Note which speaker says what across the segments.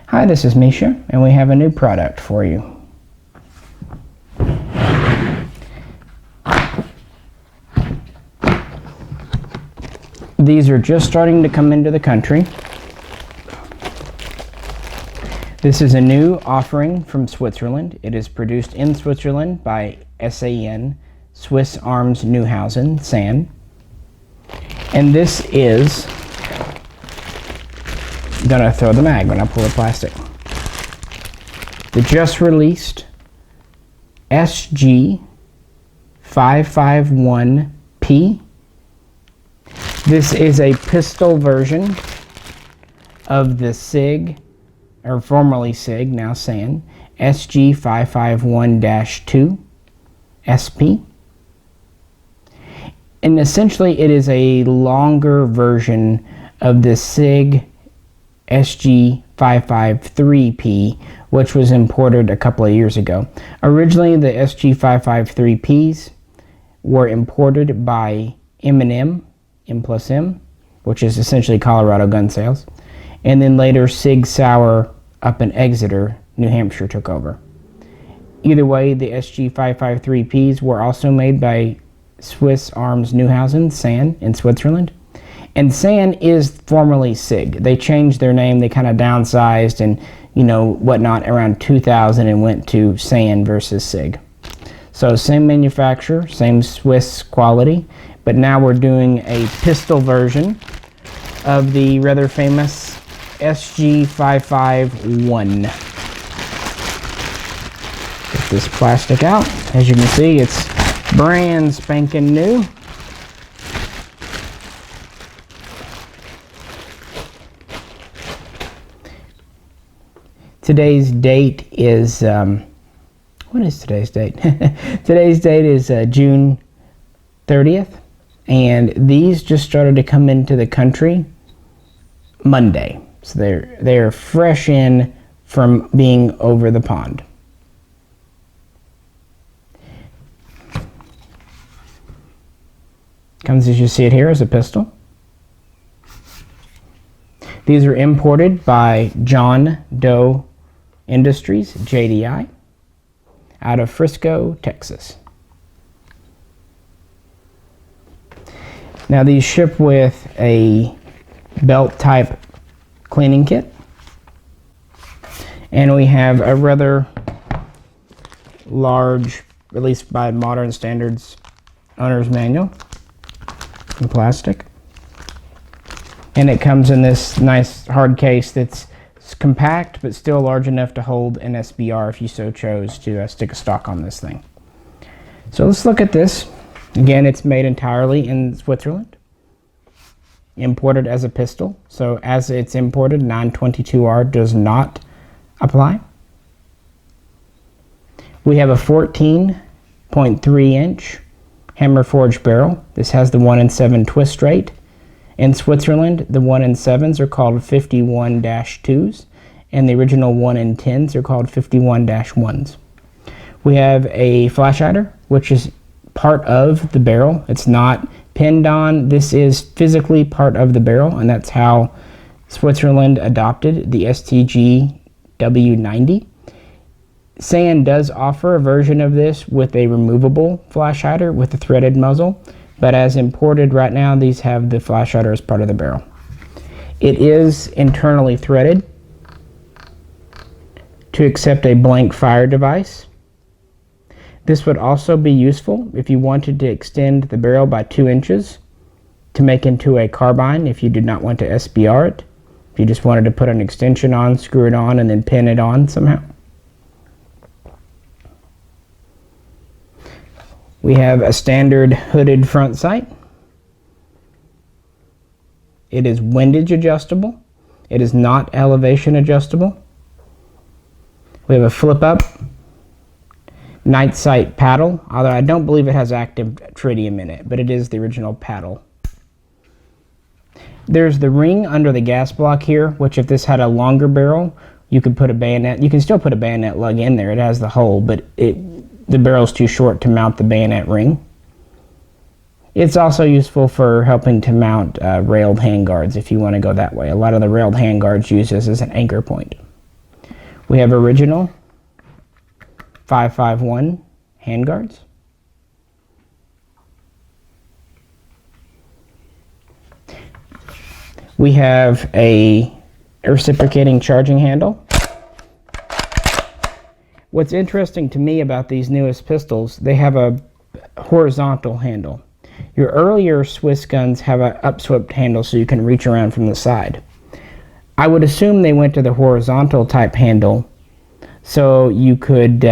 Speaker 1: Hi, this is Misha, and we have a new product for you. These are just starting to come into the country. This is a new offering from Switzerland. It is produced in Switzerland by SAN, Swiss Arms Neuhausen, SAN. And this is, I'm gonna throw the mag when I pull the plastic. The just released SG551P. This is a pistol version of the SIG, or formerly SIG, now SAN, SG551-2 SP. And essentially it is a longer version of the SIG SG553P, which was imported a couple of years ago. Originally the SG553Ps were imported by M+M, M+M, which is essentially Colorado Gun Sales, and then later Sig Sauer up in Exeter, New Hampshire took over. Either way, the SG553Ps were also made by Swiss Arms Neuhausen, SAN, in Switzerland. And SAN is formerly SIG. They changed their name, they kind of downsized and whatnot around 2000 and went to SAN versus SIG. So same manufacturer, same Swiss quality, but now we're doing a pistol version of the rather famous SG551. Get this plastic out. As you can see, it's brand spanking new. Today's date is, what is today's date? Today's date is June 30th, and these just started to come into the country Monday. So they're fresh in from being over the pond. Comes as you see it here as a pistol. These are imported by John Doe Industries, JDI, out of Frisco, Texas. Now these ship with a belt type cleaning kit, and we have a rather large, at least by modern standards, owner's manual in plastic, and it comes in this nice hard case that's compact but still large enough to hold an SBR if you so chose to stick a stock on this thing. So let's look at this. Again, it's made entirely in Switzerland, imported as a pistol. So as it's imported, 922R does not apply. We have a 14.3 inch hammer forged barrel. This has the 1-in-7 twist rate. In Switzerland, the 1-in-7s are called 51-2s, and the original 1-in-10s are called 51-1s. We have a flash hider, which is part of the barrel. It's not pinned on. This is physically part of the barrel, and that's how Switzerland adopted the STG W90. SAN does offer a version of this with a removable flash hider with a threaded muzzle, but as imported right now, these have the flash hider as part of the barrel. It is internally threaded to accept a blank fire device. This would also be useful if you wanted to extend the barrel by 2 inches to make into a carbine if you did not want to SBR it. If you just wanted to put an extension on, screw it on, and then pin it on somehow. We have a standard hooded front sight. It is windage adjustable. It is not elevation adjustable. We have a flip up night sight paddle, although I don't believe it has active tritium in it, but it is the original paddle. There's the ring under the gas block here, which if this had a longer barrel, you could put a bayonet. You can still put a bayonet lug in there. It has the hole, but the barrel's too short to mount the bayonet ring. It's also useful for helping to mount railed handguards if you want to go that way. A lot of the railed handguards use this as an anchor point. We have original 551 handguards. We have a reciprocating charging handle. What's interesting to me about these newest pistols, they have a horizontal handle. Your earlier Swiss guns have an upswept handle so you can reach around from the side. I would assume they went to the horizontal type handle so you could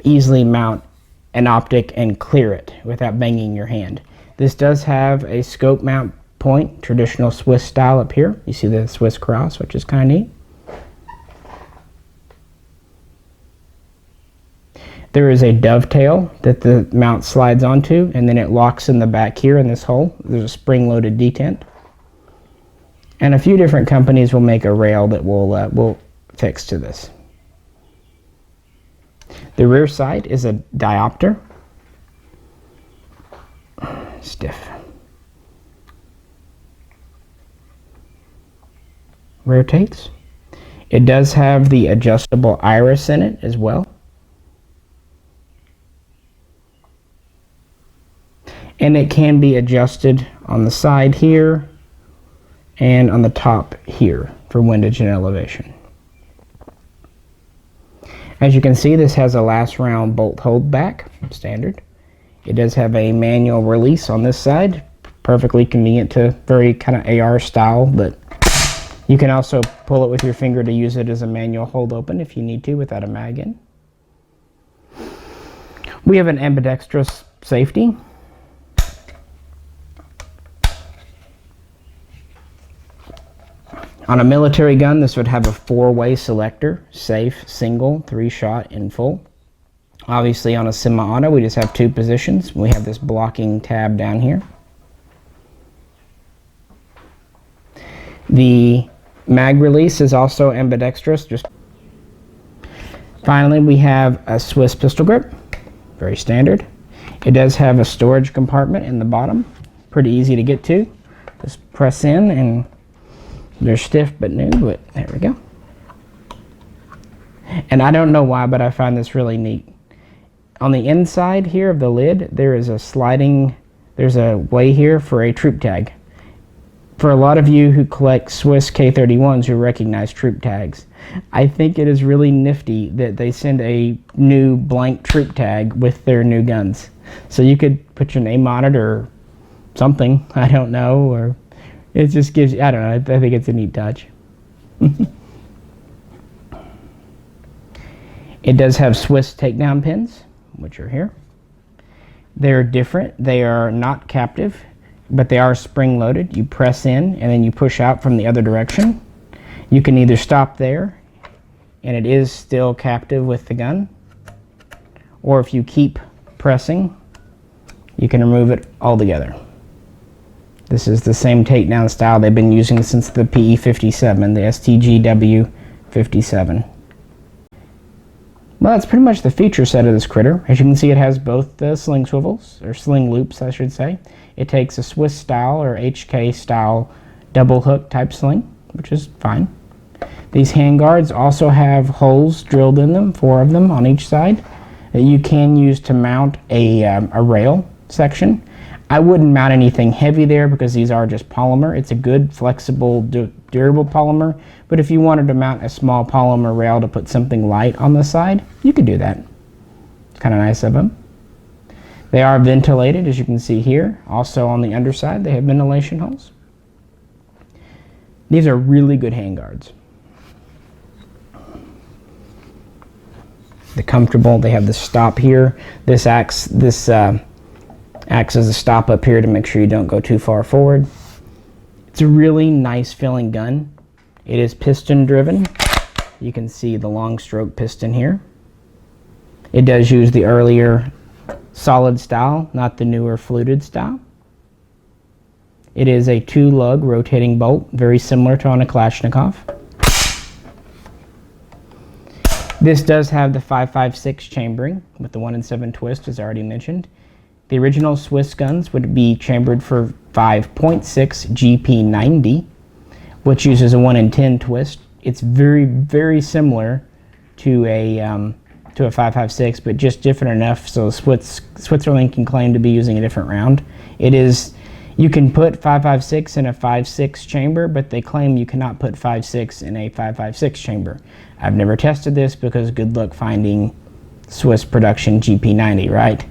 Speaker 1: easily mount an optic and clear it without banging your hand. This does have a scope mount point, traditional Swiss style up here. You see the Swiss cross, which is kind of neat. There is a dovetail that the mount slides onto, and then it locks in the back here in this hole. There's a spring-loaded detent. And a few different companies will make a rail that will fix to this. The rear sight is a diopter. Stiff. Rotates. It does have the adjustable iris in it as well. And it can be adjusted on the side here and on the top here for windage and elevation. As you can see, this has a last round bolt hold back, standard. It does have a manual release on this side, perfectly convenient to very kind of AR style, but you can also pull it with your finger to use it as a manual hold open if you need to without a mag in. We have an ambidextrous safety. On a military gun, this would have a 4-way selector, safe, single, 3-shot, in full. Obviously on a semi-auto, we just have 2 positions. We have this blocking tab down here. The mag release is also ambidextrous. Finally, we have a Swiss pistol grip, very standard. It does have a storage compartment in the bottom, pretty easy to get to. Just press in and they're stiff but new, but there we go. And I don't know why, but I find this really neat. On the inside here of the lid, there is a there's a way here for a troop tag. For a lot of you who collect Swiss K31s who recognize troop tags, I think it is really nifty that they send a new blank troop tag with their new guns. So you could put your name on it or something, I don't know, or it just gives you, I don't know, I think it's a neat touch. It does have Swiss takedown pins, which are here. They're different. They are not captive, but they are spring loaded. You press in and then you push out from the other direction. You can either stop there and it is still captive with the gun, or if you keep pressing, you can remove it altogether. This is the same takedown style they've been using since the PE57, the STGW57. Well, that's pretty much the feature set of this critter. As you can see, it has both the sling swivels, or sling loops, I should say. It takes a Swiss style or HK style double hook type sling, which is fine. These handguards also have holes drilled in them, 4 of them on each side, that you can use to mount a rail section. I wouldn't mount anything heavy there because these are just polymer. It's a good, flexible, durable polymer. But if you wanted to mount a small polymer rail to put something light on the side, you could do that. It's kind of nice of them. They are ventilated, as you can see here. Also on the underside, they have ventilation holes. These are really good handguards. They're comfortable. They have the stop here. This acts as a stop up here to make sure you don't go too far forward. It's a really nice feeling gun. It is piston driven. You can see the long stroke piston here. It does use the earlier solid style, not the newer fluted style. It is a 2-lug rotating bolt, very similar to on a Kalashnikov. This does have the 5.56 chambering with the 1-in-7 twist, as I already mentioned. The original Swiss guns would be chambered for 5.6 GP90, which uses a 1-in-10 twist. It's very, very similar to a 5.56, but just different enough so Switzerland can claim to be using a different round. It is, you can put 5.56 in a 5.6 chamber, but they claim you cannot put 5.6 in a 5.56 chamber. I've never tested this because good luck finding Swiss production GP90, right?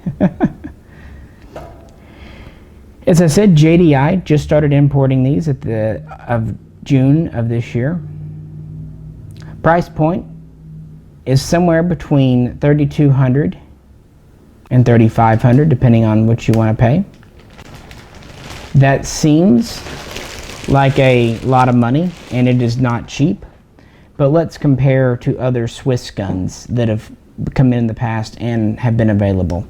Speaker 1: As I said, JDI just started importing these at of June of this year. Price point is somewhere between $3,200 and $3,500, depending on what you want to pay. That seems like a lot of money, and it is not cheap. But let's compare to other Swiss guns that have come in the past and have been available.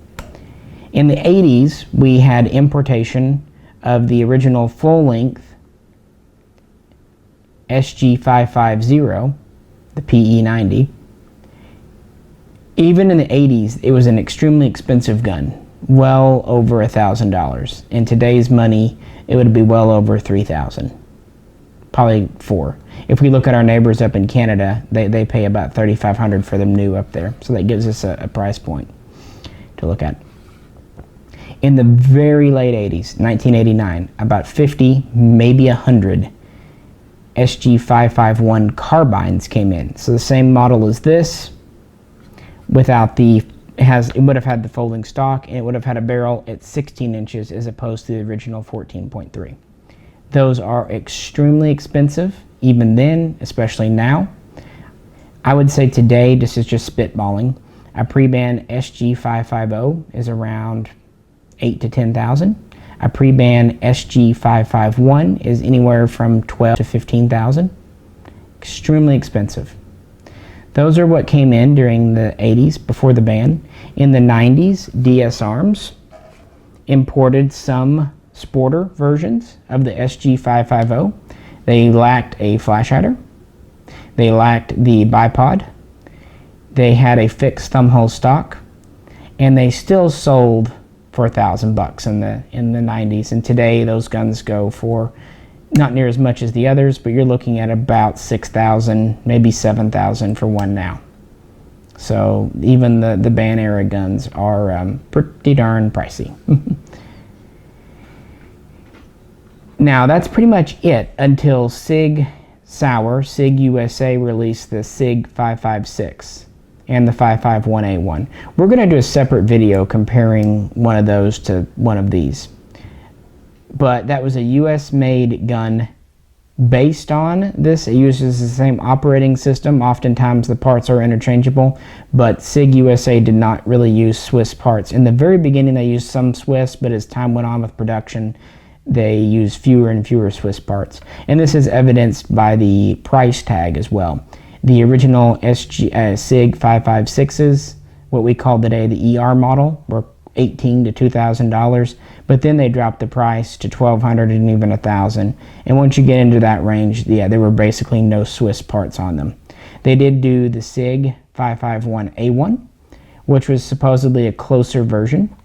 Speaker 1: In the 80s, we had importation of the original full-length SG550, the PE90. Even in the 80s, it was an extremely expensive gun, well over $1,000. In today's money, it would be well over $3,000, probably $4,000. If we look at our neighbors up in Canada, they pay about $3,500 for them new up there. So that gives us a price point to look at. In the very late 80s, 1989, about 50, maybe 100 SG551 carbines came in. So the same model as this, without the, it would have had the folding stock, and it would have had a barrel at 16 inches as opposed to the original 14.3. Those are extremely expensive, even then, especially now. I would say today, this is just spitballing, a pre-ban SG550 is around $8,000 to $10,000. A pre-ban SG551 is anywhere from $12,000 to $15,000. Extremely expensive. Those are what came in during the 80s before the ban. In the 90s, DS Arms imported some sporter versions of the SG550. They lacked a flash hider. They lacked the bipod. They had a fixed thumbhole stock, and they still sold for $1,000 in the 90s. And today, those guns go for not near as much as the others, but you're looking at about $6,000, maybe $7,000 for one now. So even the ban era guns are pretty darn pricey. Now that's pretty much it until SIG Sauer, SIG USA released the SIG 5.56 and the 5.51A1. We're going to do a separate video comparing one of those to one of these. But that was a US made gun based on this. It uses the same operating system. Oftentimes the parts are interchangeable, but SIG USA did not really use Swiss parts. In the very beginning they used some Swiss, but as time went on with production, they used fewer and fewer Swiss parts. And this is evidenced by the price tag as well. The original SIG 5.56s, what we call today the ER model, were $1,800 to $2,000, but then they dropped the price to $1,200 and even $1,000. And once you get into that range, yeah, there were basically no Swiss parts on them. They did do the SIG 551A1, which was supposedly a closer version.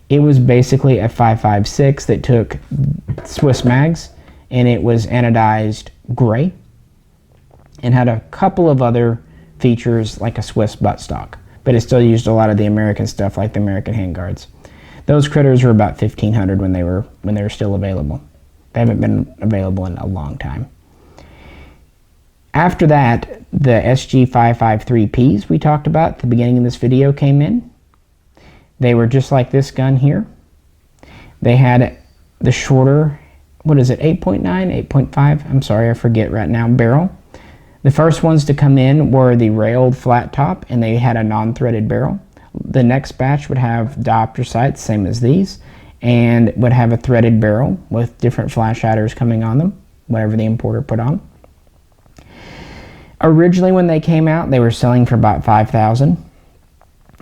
Speaker 1: It was basically a 5.56 that took Swiss mags, and it was anodized gray and had a couple of other features like a Swiss buttstock, but it still used a lot of the American stuff like the American handguards. Those critters were about $1,500 when they were still available. They haven't been available in a long time. After that, the SG553Ps we talked about at the beginning of this video came in. They were just like this gun here. They had the shorter, what is it, 8.9, 8.5? I'm sorry, I forget right now, barrel. The first ones to come in were the railed flat top, and they had a non-threaded barrel. The next batch would have diopter sights, same as these, and would have a threaded barrel with different flash hiders coming on them, whatever the importer put on. Originally when they came out, they were selling for about $5,000,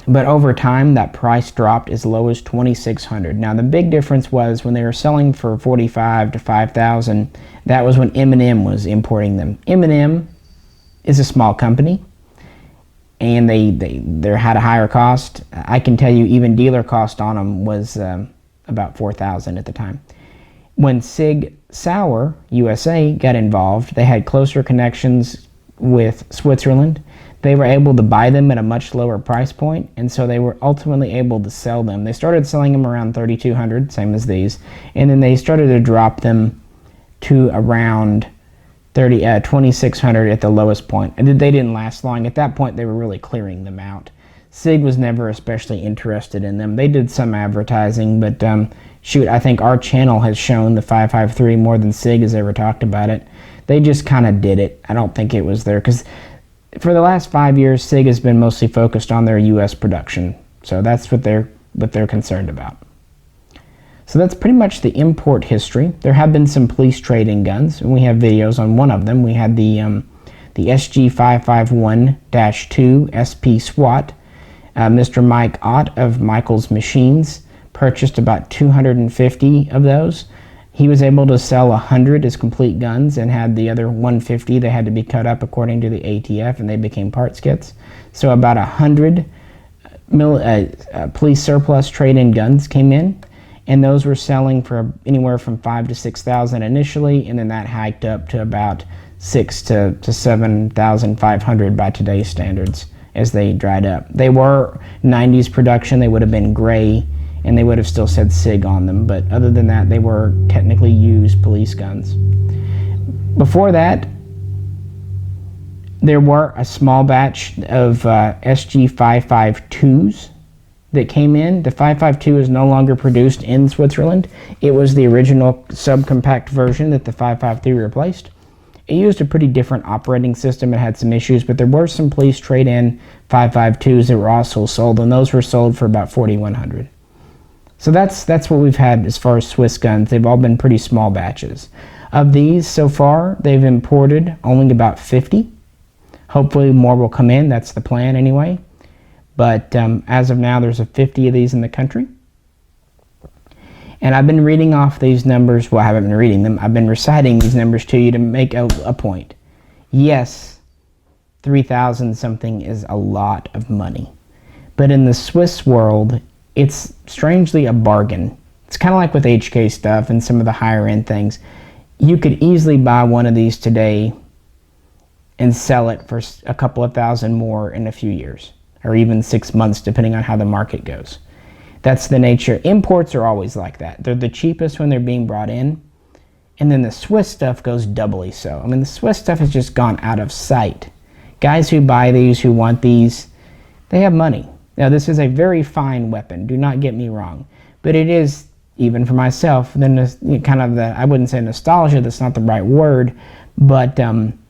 Speaker 1: but over time that price dropped as low as $2,600. Now the big difference was when they were selling for $45,000 to $5,000, that was when M&M was importing them. M&M is a small company, and they had a higher cost. I can tell you even dealer cost on them was about $4,000 at the time. When SIG Sauer USA got involved, they had closer connections with Switzerland. they were able to buy them at a much lower price point, and so they were ultimately able to sell them. They started selling them around $3,200, same as these, and then they started to drop them to around $2,600 at the lowest point. And they didn't last long. At that point, they were really clearing them out. SIG was never especially interested in them. They did some advertising, but shoot, I think our channel has shown the 553 more than SIG has ever talked about it. They just kind of did it. I don't think it was there, because for the last 5 years, SIG has been mostly focused on their U.S. production. So that's what they're concerned about. So that's pretty much the import history. There have been some police trade-in guns, and we have videos on one of them. We had the SG551-2 SP SWAT. Mr. Mike Ott of Michael's Machines purchased about 250 of those. He was able to sell 100 as complete guns, and had the other 150 that had to be cut up according to the ATF, and they became parts kits. So about 100 police surplus trade-in guns came in, and those were selling for anywhere from $5,000 to $6,000 initially, and then that hiked up to about $6,000 to $7,500 by today's standards as they dried up. They were 90s production. They would have been gray, and they would have still said SIG on them, but other than that, they were technically used police guns. Before that, there were a small batch of SG552s that came in. The 552 is no longer produced in Switzerland. It was the original subcompact version that the 553 replaced. It used a pretty different operating system. It had some issues, but there were some police trade-in 552s that were also sold, and those were sold for about $4,100. So that's what we've had as far as Swiss guns. They've all been pretty small batches. Of these so far, they've imported only about 50. Hopefully more will come in. That's the plan anyway. But as of now, there's 50 of these in the country. And I've been reading off these numbers. Well, I haven't been reading them. I've been reciting these numbers to you to make a point. Yes, 3,000 something is a lot of money. But in the Swiss world, it's strangely a bargain. It's kind of like with HK stuff and some of the higher end things. You could easily buy one of these today and sell it for a couple of thousand more in a few years, or even 6 months, depending on how the market goes. That's the nature. Imports are always like that. They're the cheapest when they're being brought in, and then the Swiss stuff goes doubly so. I mean, the Swiss stuff has just gone out of sight. Guys who buy these, who want these, they have money. Now, this is a very fine weapon, do not get me wrong, but it is, even for myself, kind of the, I wouldn't say nostalgia, that's not the right word, but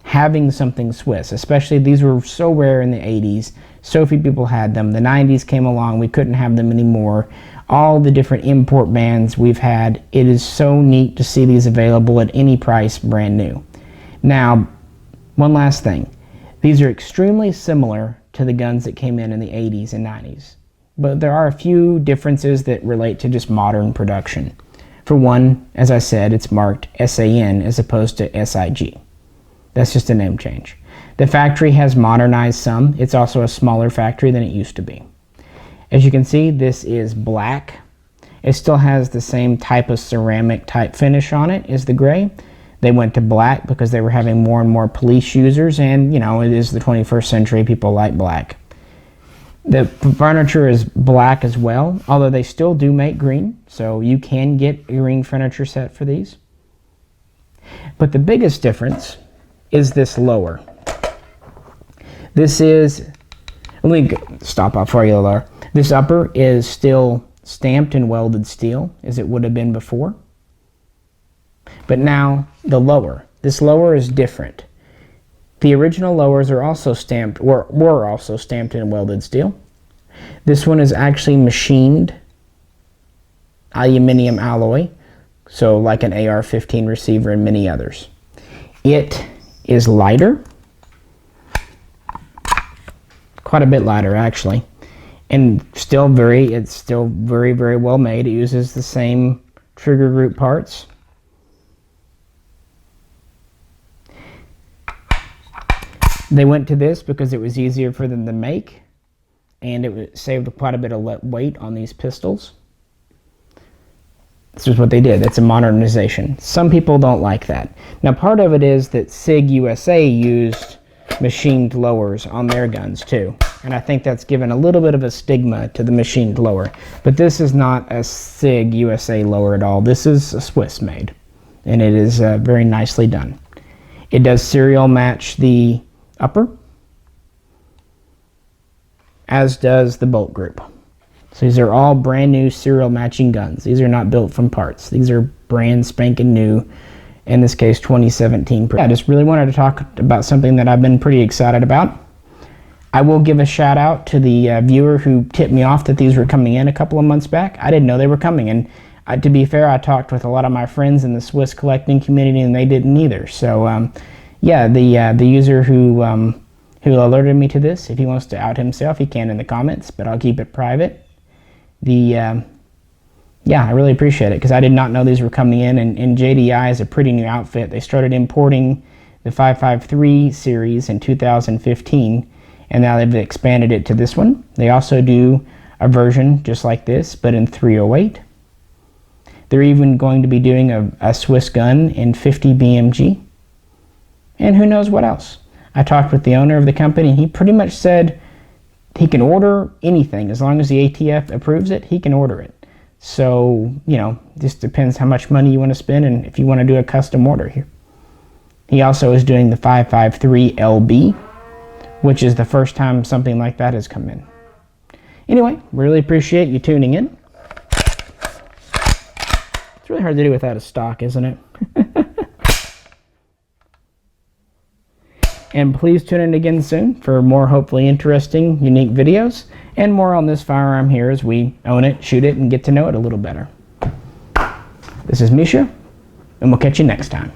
Speaker 1: having something Swiss, especially these were so rare in the 80s, so few people had them. The 90s came along, we couldn't have them anymore. All the different import bans we've had, it is so neat to see these available at any price, brand new. Now, one last thing. These are extremely similar to the guns that came in the 80s and 90s. But there are a few differences that relate to just modern production. For one, as I said, it's marked SAN as opposed to SIG. That's just a name change. The factory has modernized some. It's also a smaller factory than it used to be. As you can see, this is black. It still has the same type of ceramic type finish on it as the gray. They went to black because they were having more and more police users, and you know, it is the 21st century, people like black. The furniture is black as well, although they still do make green, so you can get a green furniture set for these. But the biggest difference is this lower. This is, let me stop off for you lower. This upper is still stamped in welded steel as it would have been before. But now the lower, this lower is different. The original lowers are also stamped, were also stamped in welded steel. This one is actually machined aluminum alloy, so like an AR-15 receiver and many others. It is lighter, quite a bit lighter actually, and it's still very, very well made. It uses the same trigger group parts. They went to this because it was easier for them to make, and it saved quite a bit of weight on these pistols. This is what they did. It's a modernization. Some people don't like that. Now, part of it is that SIG USA used machined lowers on their guns too. And I think that's given a little bit of a stigma to the machined lower. But this is not a SIG USA lower at all. This is a Swiss made. And it is very nicely done. It does serial match the upper, as does the bolt group. So these are all brand new serial matching guns. These are not built from parts. These are brand spanking new, in this case 2017. I just really wanted to talk about something that I've been pretty excited about. I will give a shout out to the viewer who tipped me off that these were coming in a couple of months back. I didn't know they were coming, and to be fair, I talked with a lot of my friends in the Swiss collecting community and they didn't either. So yeah, the user who alerted me to this, if he wants to out himself, he can in the comments, but I'll keep it private. Yeah, I really appreciate it because I did not know these were coming in, and JDI is a pretty new outfit. They started importing the 553 series in 2015, and now they've expanded it to this one. They also do a version just like this, but in 308. They're even going to be doing a Swiss gun in 50 BMG, and who knows what else. I talked with the owner of the company, and he pretty much said he can order anything as long as the ATF approves it. He can order it. So, you know, just depends how much money you want to spend and if you want to do a custom order here. He also is doing the 553 LB, which is the first time something like that has come in. Anyway, really appreciate you tuning in. It's really hard to do without a stock, isn't it? And please tune in again soon for more hopefully interesting, unique videos, and more on this firearm here as we own it, shoot it, and get to know it a little better. This is Misha, and we'll catch you next time.